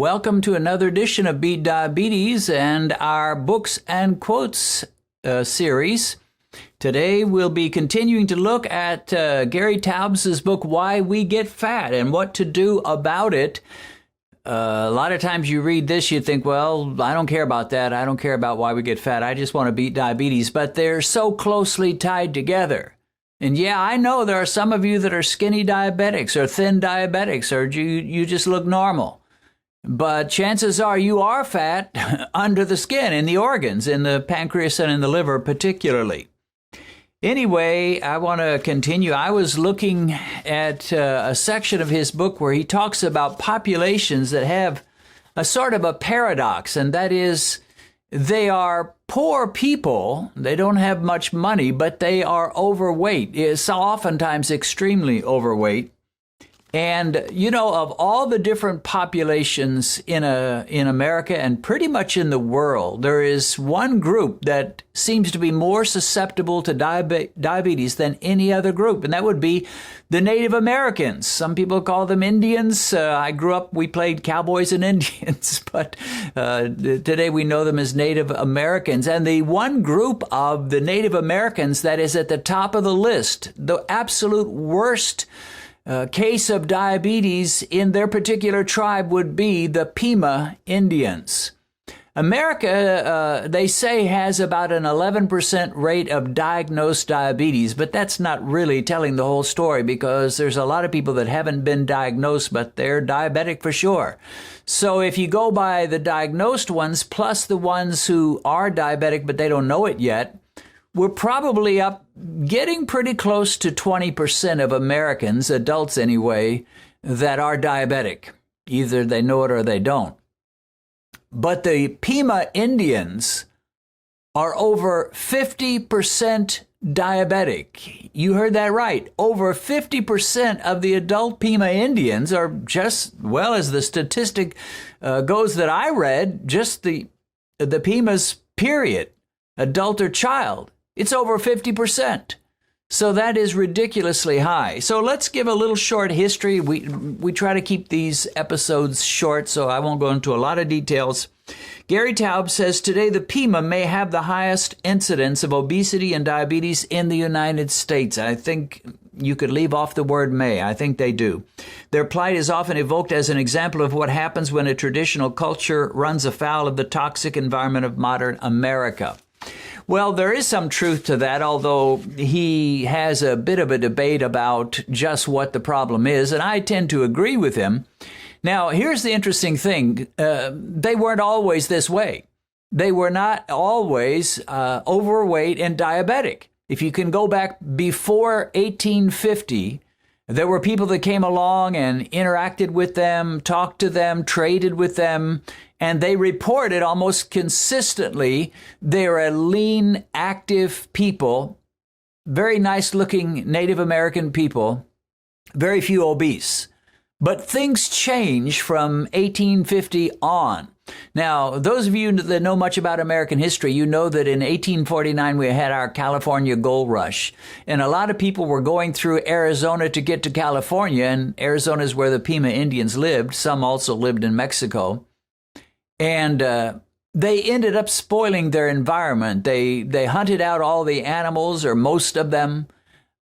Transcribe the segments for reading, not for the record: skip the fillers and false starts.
Welcome to another edition of Beat Diabetes and our Books and Quotes series. Today we'll be continuing to look at Gary Taubes' book, Why We Get Fat and What to Do About It. A lot of times you read this, you think, well, I don't care about that. I don't care about why we get fat. I just want to beat diabetes. But they're so closely tied together. And yeah, I know there are some of you that are skinny diabetics or thin diabetics, or you just look normal. But chances are you are fat under the skin, in the organs, in the pancreas and in the liver particularly. Anyway, I want to continue. I was looking at a section of his book where he talks about populations that have a sort of a paradox, and that is they are poor people. They don't have much money, but they are overweight. It's oftentimes extremely overweight. And, you know, of all the different populations in America and pretty much in the world, there is one group that seems to be more susceptible to diabetes than any other group, and that would be the Native Americans. Some people call them Indians. I grew up, we played cowboys and Indians, but today we know them as Native Americans. And the one group of the Native Americans that is at the top of the list, the absolute worst case of diabetes in their particular tribe would be the Pima Indians. America, they say, has about an 11% rate of diagnosed diabetes, but that's not really telling the whole story because there's a lot of people that haven't been diagnosed, but they're diabetic for sure. So if you go by the diagnosed ones plus the ones who are diabetic but they don't know it yet, we're probably up getting pretty close to 20% of Americans, adults anyway, that are diabetic. Either they know it or they don't. But the Pima Indians are over 50% diabetic. You heard that right. Over 50% of the adult Pima Indians are just, well, as the statistic goes that I read, just the Pimas, period, adult or child. It's over 50%. So that is ridiculously high. So let's give a little short history. We try to keep these episodes short, so I won't go into a lot of details. Gary Taubes says today the Pima may have the highest incidence of obesity and diabetes in the United States. I think you could leave off the word may. I think they do. Their plight is often evoked as an example of what happens when a traditional culture runs afoul of the toxic environment of modern America. Well, there is some truth to that, although he has a bit of a debate about just what the problem is, and I tend to agree with him. Now, here's the interesting thing. They weren't always this way. They were not always overweight and diabetic. If you can go back before 1850, there were people that came along and interacted with them, talked to them, traded with them, and they reported almost consistently they're a lean, active people, very nice-looking Native American people, very few obese. But things change from 1850 on. Now, those of you that know much about American history, you know that in 1849 we had our California gold rush. And a lot of people were going through Arizona to get to California, and Arizona is where the Pima Indians lived. Some also lived in Mexico. And they ended up spoiling their environment. They hunted out all the animals, or most of them.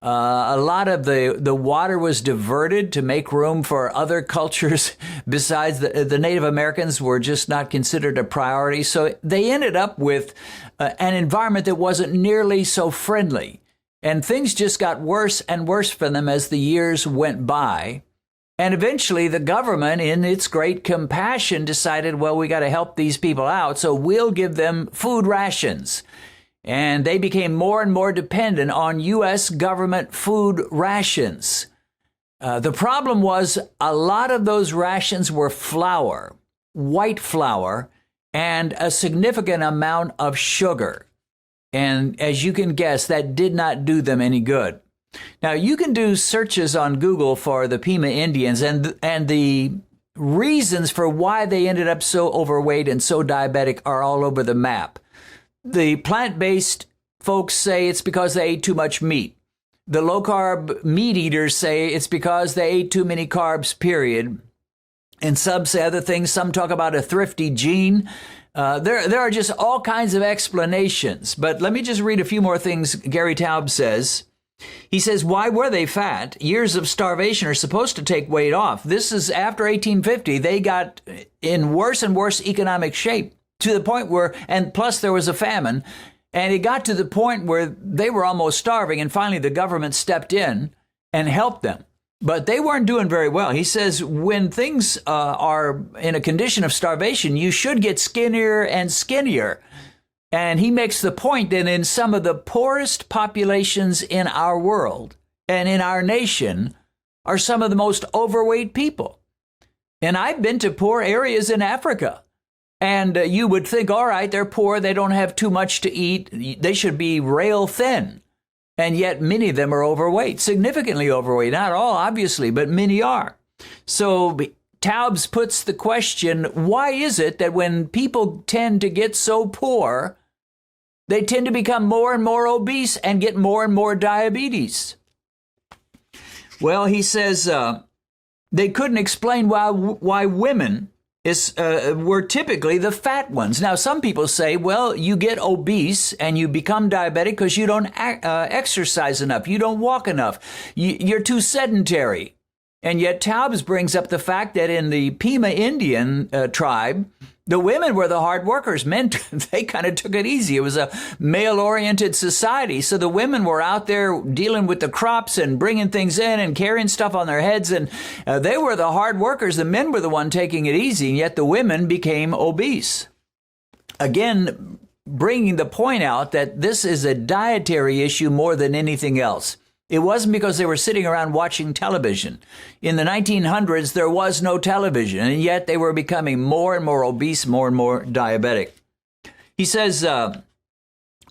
A lot of the water was diverted to make room for other cultures besides the Native Americans were just not considered a priority. So they ended up with an environment that wasn't nearly so friendly. And things just got worse and worse for them as the years went by. And eventually the government, in its great compassion, decided, well, we got to help these people out, so we'll give them food rations. And they became more and more dependent on U.S. government food rations. The problem was a lot of those rations were flour, white flour, and a significant amount of sugar. And as you can guess, that did not do them any good. Now, you can do searches on Google for the Pima Indians, and the reasons for why they ended up so overweight and so diabetic are all over the map. The plant-based folks say it's because they ate too much meat. The low-carb meat eaters say it's because they ate too many carbs, period. And some say other things. Some talk about a thrifty gene. There are just all kinds of explanations. But let me just read a few more things Gary Taubes says. He says, why were they fat? Years of starvation are supposed to take weight off. This is after 1850. They got in worse and worse economic shape to the point where, and plus there was a famine, and it got to the point where they were almost starving, and finally the government stepped in and helped them. But they weren't doing very well. He says when things are in a condition of starvation, you should get skinnier and skinnier. And he makes the point that in some of the poorest populations in our world and in our nation are some of the most overweight people. And I've been to poor areas in Africa. And you would think, all right, they're poor. They don't have too much to eat. They should be rail thin. And yet many of them are overweight, significantly overweight. Not all, obviously, but many are. So Taubes puts the question, why is it that when people tend to get so poor, they tend to become more and more obese and get more and more diabetes? Well, he says they couldn't explain why women were typically the fat ones. Now, some people say, well, you get obese and you become diabetic because you don't exercise enough. You don't walk enough. You're too sedentary. And yet Taubes brings up the fact that in the Pima Indian tribe, the women were the hard workers. Men, they kind of took it easy. It was a male-oriented society. So the women were out there dealing with the crops and bringing things in and carrying stuff on their heads. And they were the hard workers. The men were the one taking it easy. And yet the women became obese. Again, bringing the point out that this is a dietary issue more than anything else. It wasn't because they were sitting around watching television. In the 1900s, there was no television, and yet they were becoming more and more obese, more and more diabetic. He says the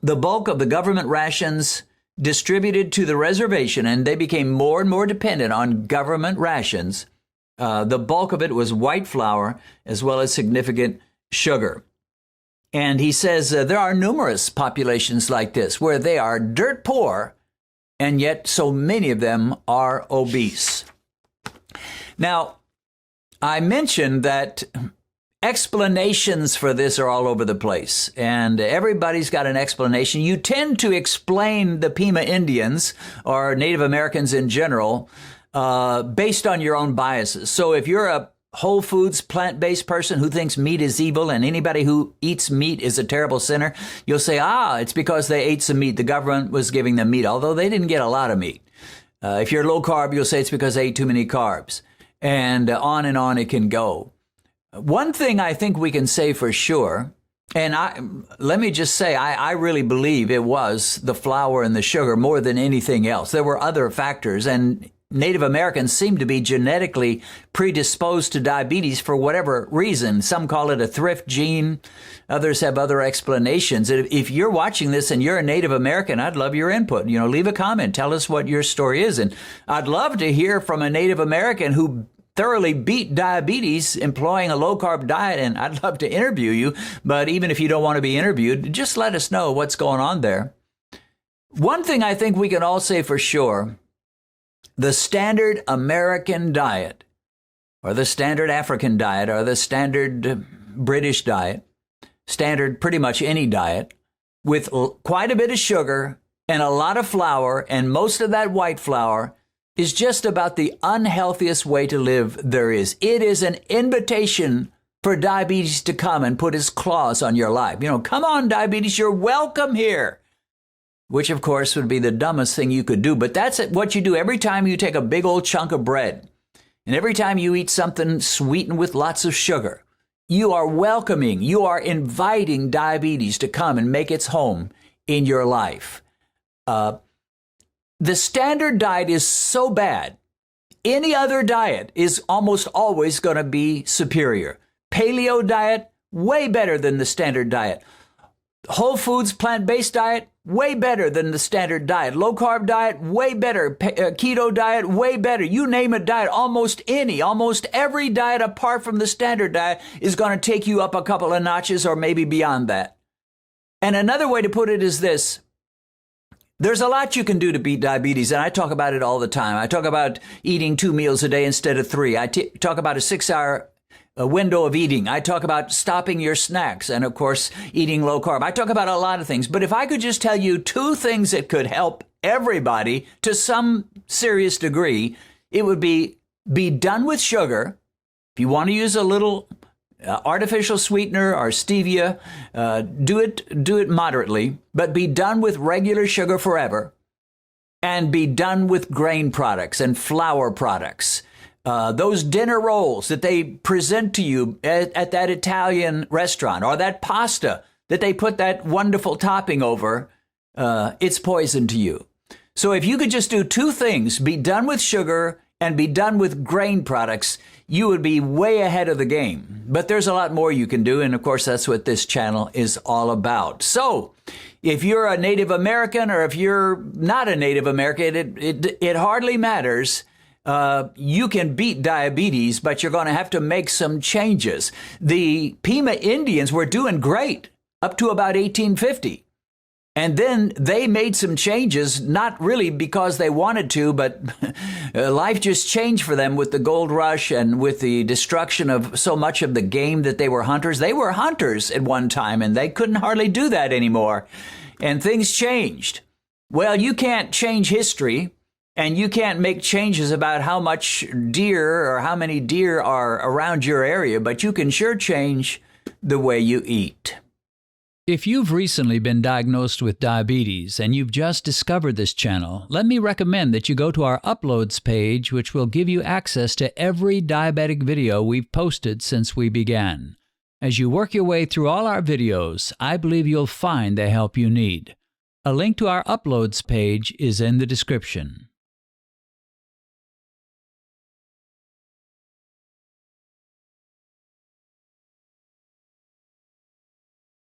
bulk of the government rations distributed to the reservation, and they became more and more dependent on government rations. The bulk of it was white flour as well as significant sugar. And he says there are numerous populations like this where they are dirt poor, and yet so many of them are obese. Now, I mentioned that explanations for this are all over the place, and everybody's got an explanation. You tend to explain the Pima Indians, or Native Americans in general, based on your own biases. So if you're a whole foods, plant-based person who thinks meat is evil and anybody who eats meat is a terrible sinner, you'll say, it's because they ate some meat. The government was giving them meat, although they didn't get a lot of meat. If you're low carb, you'll say it's because they ate too many carbs. And on it can go. One thing I think we can say for sure, and let me just say, I really believe it was the flour and the sugar more than anything else. There were other factors, and Native Americans seem to be genetically predisposed to diabetes for whatever reason. Some call it a thrift gene. Others have other explanations. If you're watching this and you're a Native American, I'd love your input. Leave a comment. Tell us what your story is. And I'd love to hear from a Native American who thoroughly beat diabetes employing a low-carb diet, and I'd love to interview you. But even if you don't want to be interviewed, just let us know what's going on there. One thing I think we can all say for sure, the standard American diet, or the standard African diet, or the standard British diet, standard pretty much any diet, with quite a bit of sugar and a lot of flour, and most of that white flour, is just about the unhealthiest way to live there is. It is an invitation for diabetes to come and put his claws on your life. Come on, diabetes, you're welcome here. Which, of course, would be the dumbest thing you could do. But that's what you do every time you take a big old chunk of bread. And every time you eat something sweetened with lots of sugar. You are welcoming, you are inviting diabetes to come and make its home in your life. The standard diet is so bad. Any other diet is almost always going to be superior. Paleo diet, way better than the standard diet. Whole foods, plant-based diet, way better than the standard diet. Low-carb diet, way better. Keto diet, way better. You name a diet, almost every diet apart from the standard diet is going to take you up a couple of notches or maybe beyond that. And another way to put it is this. There's a lot you can do to beat diabetes, and I talk about it all the time. I talk about eating 2 meals a day instead of 3. I talk about a 6-hour window of eating. I talk about stopping your snacks and, of course, eating low carb. I talk about a lot of things. But if I could just tell you 2 things that could help everybody to some serious degree, it would be done with sugar. If you want to use a little artificial sweetener or stevia, do it moderately, but be done with regular sugar forever, and be done with grain products and flour products. Those dinner rolls that they present to you at that Italian restaurant, or that pasta that they put that wonderful topping over, it's poison to you. So if you could just do 2 things, be done with sugar and be done with grain products, you would be way ahead of the game. But there's a lot more you can do, and of course that's what this channel is all about. So if you're a Native American or if you're not a Native American, it hardly matters. You can beat diabetes, but you're going to have to make some changes. The Pima Indians were doing great up to about 1850. And then they made some changes, not really because they wanted to, but life just changed for them with the gold rush and with the destruction of so much of the game that they were hunters. They were hunters at one time, and they couldn't hardly do that anymore. And things changed. Well, you can't change history, and you can't make changes about how much deer or how many deer are around your area, but you can sure change the way you eat. If you've recently been diagnosed with diabetes and you've just discovered this channel, let me recommend that you go to our Uploads page, which will give you access to every diabetic video we've posted since we began. As you work your way through all our videos, I believe you'll find the help you need. A link to our Uploads page is in the description.